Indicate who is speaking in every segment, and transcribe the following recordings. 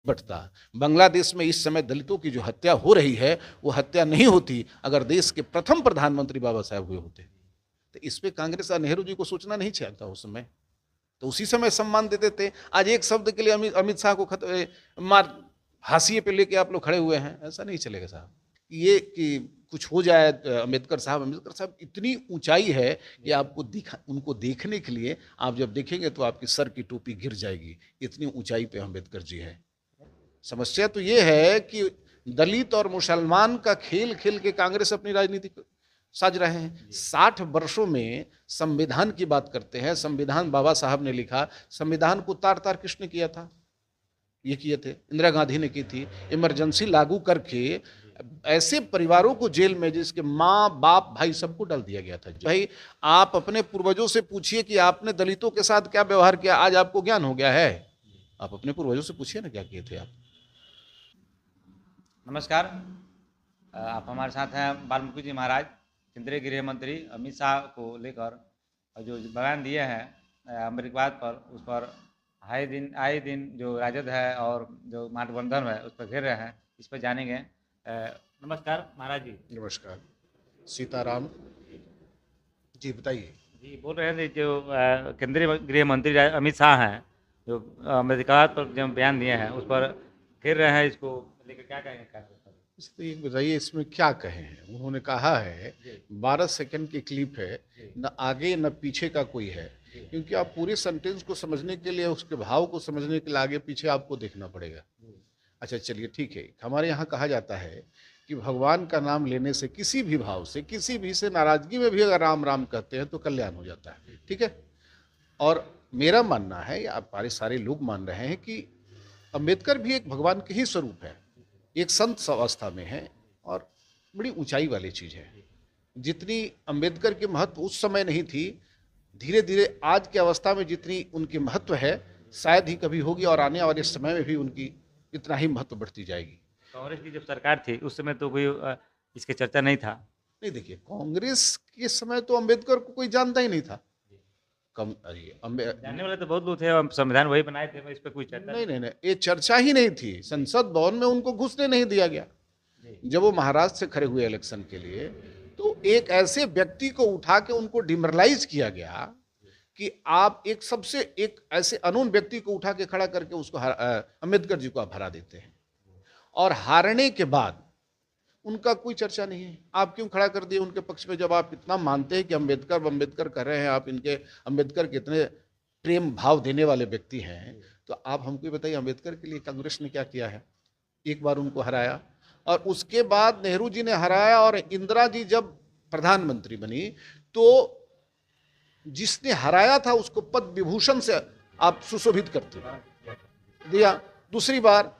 Speaker 1: बटता। बांग्लादेश में इस समय दलितों की जो हत्या हो रही है वो हत्या नहीं होती अगर देश के प्रथम प्रधानमंत्री बाबा साहब हुए होते। तो इस पे कांग्रेस और नेहरू जी को सोचना नहीं चाहिए उस समय, तो उसी समय सम्मान दे देते। आज एक शब्द के लिए अमित शाह को मार हाशिए पे लेके आप लोग खड़े हुए हैं, ऐसा नहीं चलेगा साहब। ये कि कुछ हो जाए अम्बेडकर साहब इतनी ऊंचाई है कि आपको उनको देखने के लिए आप जब देखेंगे तो आपकी सर की टोपी गिर जाएगी, इतनी ऊंचाई पे अम्बेडकर जी है। समस्या तो ये है कि दलित और मुसलमान का खेल खेल के कांग्रेस अपनी राजनीति साज रहे हैं। 60 वर्षों में संविधान की बात करते हैं, संविधान बाबा साहब ने लिखा, संविधान को तार तार किसने किया था? ये किए थे, इंदिरा गांधी ने की थी। इमरजेंसी लागू करके ऐसे परिवारों को जेल में जिसके माँ बाप भाई सबको डाल दिया गया था। भाई आप अपने पूर्वजों से पूछिए कि आपने दलितों के साथ क्या व्यवहार किया, आज आपको ज्ञान हो गया है। आप अपने पूर्वजों से पूछिए ना क्या किए थे आप।
Speaker 2: नमस्कार। आप हमारे साथ हैं वाल्मीकि जी महाराज। केंद्रीय गृह मंत्री अमित शाह को लेकर जो बयान दिए हैं अमेरिकावाद पर, उस पर आए दिन जो राजद है और जो महागठबंधन है उस पर घेर रहे हैं, इस पर जानेंगे। नमस्कार महाराज जी।
Speaker 1: नमस्कार। सीताराम जी, बताइए।
Speaker 2: जी बोल रहे थे जो केंद्रीय गृह मंत्री अमित शाह हैं, जो अमेरिकावाद पर जो बयान दिए हैं उस पर घेर रहे हैं, इसको लेकर क्या कहेंगे?
Speaker 1: तो ये बताइए इसमें क्या कहे हैं। उन्होंने कहा है 12 सेकंड की क्लिप है, न आगे न पीछे का कोई है, क्योंकि आप पूरे सेंटेंस को समझने के लिए, उसके भाव को समझने के लिए आगे पीछे आपको देखना पड़ेगा। अच्छा चलिए ठीक है। हमारे यहाँ कहा जाता है कि भगवान का नाम लेने से किसी भी भाव से, किसी भी से नाराजगी में भी अगर राम राम कहते हैं तो कल्याण हो जाता है, ठीक है। और मेरा मानना है, या सारे लोग मान रहे हैं कि अम्बेडकर भी एक भगवान के ही स्वरूप है, एक संत अवस्था में है और बड़ी ऊंचाई वाली चीज़ है। जितनी अम्बेडकर के महत्व उस समय नहीं थी, धीरे धीरे आज की अवस्था में जितनी उनकी महत्व है शायद ही कभी होगी, और आने वाले समय में भी उनकी इतना ही महत्व बढ़ती जाएगी।
Speaker 2: कांग्रेस की जब सरकार थी उस समय तो कोई इसके चर्चा नहीं था।
Speaker 1: नहीं, देखिए कांग्रेस के समय तो अम्बेडकर को कोई जानता ही नहीं था। कम
Speaker 2: जानने वाले तो बहुत लोग थे, संविधान वही बनाए थे, इस पर कोई चर्चा
Speaker 1: नहीं, ये चर्चा ही नहीं थी। संसद भवन में उनको घुसने नहीं दिया गया। जब वो महाराष्ट्र से खड़े हुए इलेक्शन के लिए, तो एक ऐसे व्यक्ति को उठा के उनको डिमोरलाइज किया गया कि आप एक ऐसे अनून व्यक्ति को उठा के खड़ा करके उसको अम्बेडकर जी को आप हरा देते हैं, और हारने के बाद उनका कोई चर्चा नहीं है। आप क्यों खड़ा कर दिए उनके पक्ष में, जब आप इतना मानते हैं कि अम्बेडकर कर रहे हैं, आप इनके अम्बेडकर के इतने प्रेम भाव देने वाले व्यक्ति हैं, तो आप हमको बताइए अम्बेडकर के लिए कांग्रेस ने क्या किया है? एक बार उनको हराया, और उसके बाद नेहरू जी ने हराया, और इंदिरा जी जब प्रधानमंत्री बनी तो जिसने हराया था उसको पद्म विभूषण से आप सुशोभित करते दिया। दूसरी बार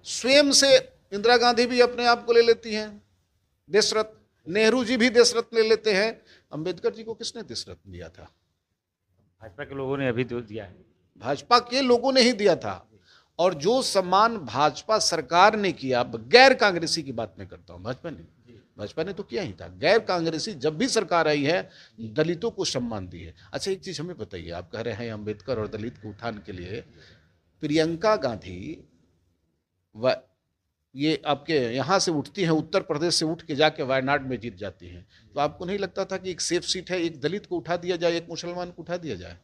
Speaker 1: स्वयं से इंदिरा गांधी भी अपने आप को ले लेती हैं देशरत्न, नेहरू जी भी देशरत्न ले लेते हैं। अम्बेडकर जी को किसने देशरत्न दिया था?
Speaker 2: भाजपा के लोगों ने अभी तो दिया है।
Speaker 1: भाजपा के लोगों ने ही दिया था। और जो सम्मान भाजपा सरकार ने किया, गैर कांग्रेसी की बात मैं करता हूं, भाजपा ने तो किया ही था। गैर कांग्रेसी जब भी सरकार आई है दलितों को सम्मान दी है। अच्छा एक चीज हमें बताइए, आप कह रहे हैं अम्बेडकर और दलित के उत्थान के लिए प्रियंका गांधी ये आपके यहाँ से उठती हैं, उत्तर प्रदेश से उठ के जाके वायनाड में जीत जाती हैं, तो आपको नहीं लगता था कि एक सेफ सीट है, एक दलित को उठा दिया जाए, एक मुसलमान को उठा दिया जाए?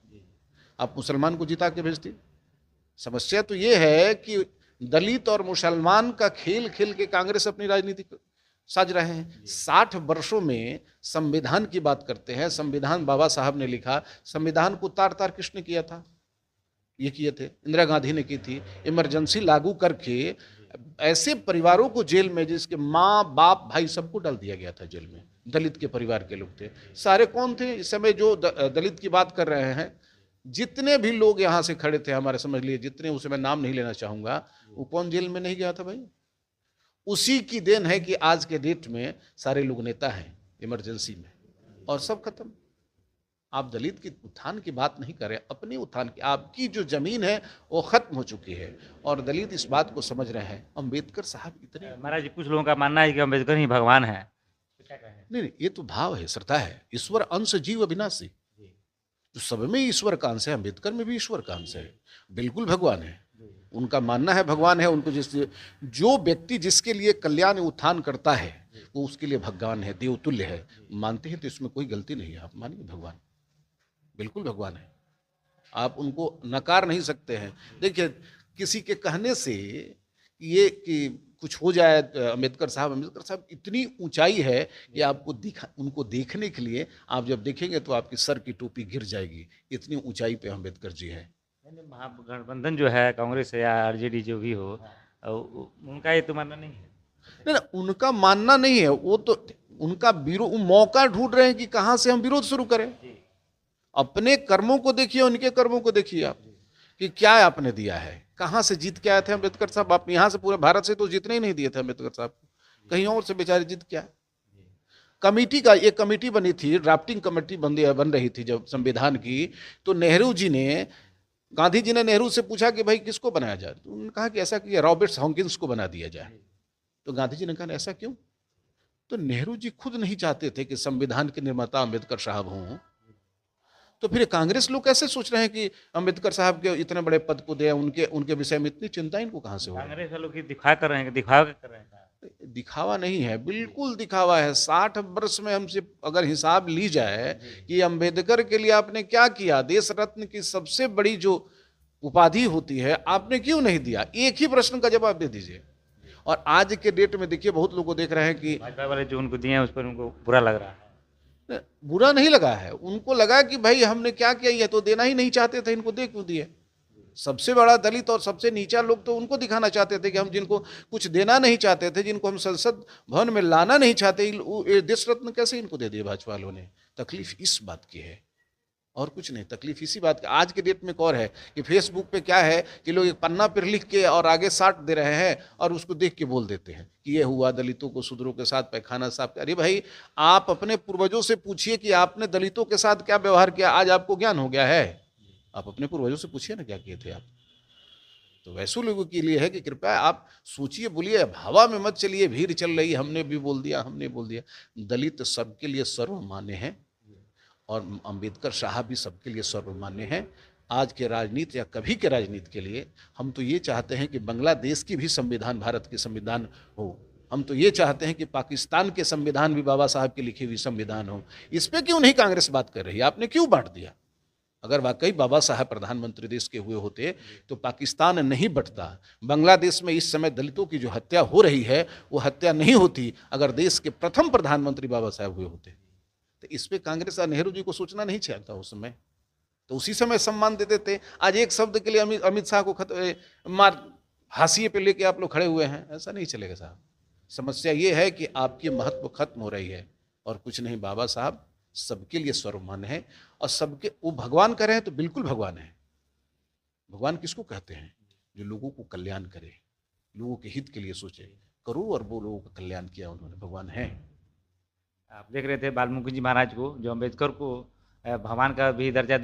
Speaker 1: आप मुसलमान को जिता के भेजती। समस्या तो ये है कि दलित और मुसलमान का खेल खेल के कांग्रेस अपनी राजनीति साज रहे हैं। 60 वर्षों में संविधान की बात करते हैं, संविधान बाबा साहब ने लिखा, संविधान को तार तार किसने किया था? ये किए थे, इंदिरा गांधी ने की थी। इमरजेंसी लागू करके ऐसे परिवारों को जेल में जिसके माँ बाप भाई सबको डाल दिया गया था जेल में। दलित के परिवार के लोग थे सारे। कौन थे इस समय जो दलित की बात कर रहे हैं? जितने भी लोग यहाँ से खड़े थे हमारे, समझ लिए जितने, उसे मैं नाम नहीं लेना चाहूंगा, वो कौन जेल में नहीं गया था भाई? उसी की देन है कि आज के डेट में सारे लोग नेता हैं इमरजेंसी में, और सब खत्म। आप दलित की उत्थान की बात नहीं करें, अपने उत्थान की। आपकी जो जमीन है वो खत्म हो चुकी है, और दलित इस बात को समझ रहे हैं। अम्बेडकर साहब इतने,
Speaker 2: महाराज जी कुछ लोगों का मानना है कि अम्बेडकर ही भगवान है, तो क्या कहें?
Speaker 1: नहीं, ये तो भाव है, श्रद्धा है। ईश्वर अंश जीव अविनाशी, तो सब में ईश्वर का अंश है, अम्बेडकर में भी ईश्वर का अंश है, बिल्कुल भगवान है। उनका मानना है भगवान है, उनको जो व्यक्ति जिसके लिए कल्याण उत्थान करता है वो उसके लिए भगवान है, देवतुल्य है। मानते हैं तो इसमें कोई गलती नहीं है, आप मानिए भगवान, बिल्कुल भगवान है, आप उनको नकार नहीं सकते हैं। देखिए किसी के कहने से ये कि कुछ हो जाए, अम्बेडकर साहब इतनी ऊंचाई है कि आपको उनको देखने के लिए आप जब देखेंगे तो आपकी सर की टोपी गिर जाएगी, इतनी ऊंचाई पे अम्बेडकर जी हैं।
Speaker 2: महागठबंधन जो है कांग्रेस या आरजेडी जो भी हो, उनका ये तो मानना नहीं है।
Speaker 1: नहीं, उनका मानना नहीं है, वो तो उनका विरोध, मौका ढूंढ रहे हैं कि कहां से हम विरोध शुरू करें। अपने कर्मों को देखिए, उनके कर्मों को देखिए आप कि क्या आपने दिया है, कहां से जीत के आए थे अम्बेडकर साहब। आप यहां से पूरे भारत से तो जीतने ही नहीं दिए थे अम्बेडकर साहब को, कहीं और से बेचारे जीत के आए। कमेटी का एक कमेटी बनी थी, ड्राफ्टिंग कमेटी बन रही थी जब संविधान की, तो गांधी जी ने नेहरू से पूछा कि भाई किसको बनाया जाए, तो उन्होंने कहा कि ऐसा कि रॉबर्ट हॉकिंस को बना दिया जाए। तो गांधी जी ने कहा ऐसा क्यों? तो नेहरू जी खुद नहीं चाहते थे कि संविधान के निर्माता अम्बेडकर साहब हों, तो फिर कांग्रेस लोग कैसे सोच रहे हैं कि अम्बेडकर साहब के इतने बड़े पद को दे, उनके विषय में इतनी चिंता इनको कहां से हो?
Speaker 2: कांग्रेस वालों की दिखा कर रहे हैं, दिखावा कर रहे हैं।
Speaker 1: दिखावा नहीं है, बिल्कुल दिखावा है। 60 वर्ष में हमसे अगर हिसाब ली जाए कि अम्बेडकर के लिए आपने क्या किया, देश रत्न की सबसे बड़ी जो उपाधि होती है आपने क्यों नहीं दिया, एक ही प्रश्न का जवाब दे दीजिए। और आज के डेट में देखिए बहुत लोग को देख रहे हैं कि
Speaker 2: भाजपा वाले जो उनको दिए हैं उस पर उनको बुरा लग रहा है।
Speaker 1: बुरा नहीं लगा है, उनको लगा कि भाई हमने क्या किया, ये तो देना ही नहीं चाहते थे, इनको दे क्यों दिए। सबसे बड़ा दलित और सबसे नीचा लोग तो उनको दिखाना चाहते थे कि हम जिनको कुछ देना नहीं चाहते थे, जिनको हम संसद भवन में लाना नहीं चाहते, देश रत्न कैसे इनको दे दिए भाजपा वालों ने। तकलीफ इस बात की है और कुछ नहीं, तकलीफ इसी बात की। आज के डेट में और है कि फेसबुक पे क्या है कि लोग एक पन्ना पर लिख के और आगे साट दे रहे हैं और उसको देख के बोल देते हैं कि ये हुआ दलितों को शूद्रों के साथ पैखाना साफ। अरे भाई, आप अपने पूर्वजों से पूछिए कि आपने दलितों के साथ क्या व्यवहार किया, आज आपको ज्ञान हो गया है। आप अपने पूर्वजों से पूछिए ना क्या किए थे आप। तो वैसे लोगों के लिए है कि कृपया आप सोचिए, बोलिए, हवा में मत चलिए, भीड़ चल रही, हमने भी बोल दिया, हमने बोल दिया। दलित सबके लिए सर्वमान्य है और अम्बेडकर साहब भी सबके लिए सर्वमान्य हैं। आज के राजनीति या कभी के राजनीति के लिए हम तो ये चाहते हैं कि बांग्लादेश की भी संविधान भारत के संविधान हो। हम तो ये चाहते हैं कि पाकिस्तान के संविधान भी बाबा साहब की लिखी हुई संविधान हो। इस पर क्यों नहीं कांग्रेस बात कर रही है? आपने क्यों बांट दिया? अगर वाकई बाबा साहब प्रधानमंत्री देश के हुए होते तो पाकिस्तान नहीं बंटता। बांग्लादेश में इस समय दलितों की जो हत्या हो रही है वो हत्या नहीं होती अगर देश के प्रथम प्रधानमंत्री बाबा साहब हुए होते। तो इस पे कांग्रेस और नेहरू जी को सोचना नहीं चाहता उस समय, तो उसी समय सम्मान दे देते। आज एक शब्द के लिए अमित शाह को मार हाशिए पे लेके आप लोग खड़े हुए हैं, ऐसा नहीं चलेगा साहब। समस्या ये है कि आपकी महत्व खत्म हो रही है और कुछ नहीं। बाबा साहब सबके लिए सर्वमान्य है और सबके, वो भगवान कह रहे हैं तो बिल्कुल भगवान है। भगवान किसको कहते हैं? जो लोगों को कल्याण करे, लोगों के हित के लिए सोचे। करोड़ों अरबों लोगों का कल्याण किया उन्होंने, भगवान है।
Speaker 2: आप देख रहे थे बाल्मीकि जी महाराज को, जो अम्बेडकर को भगवान का भी दर्जा दे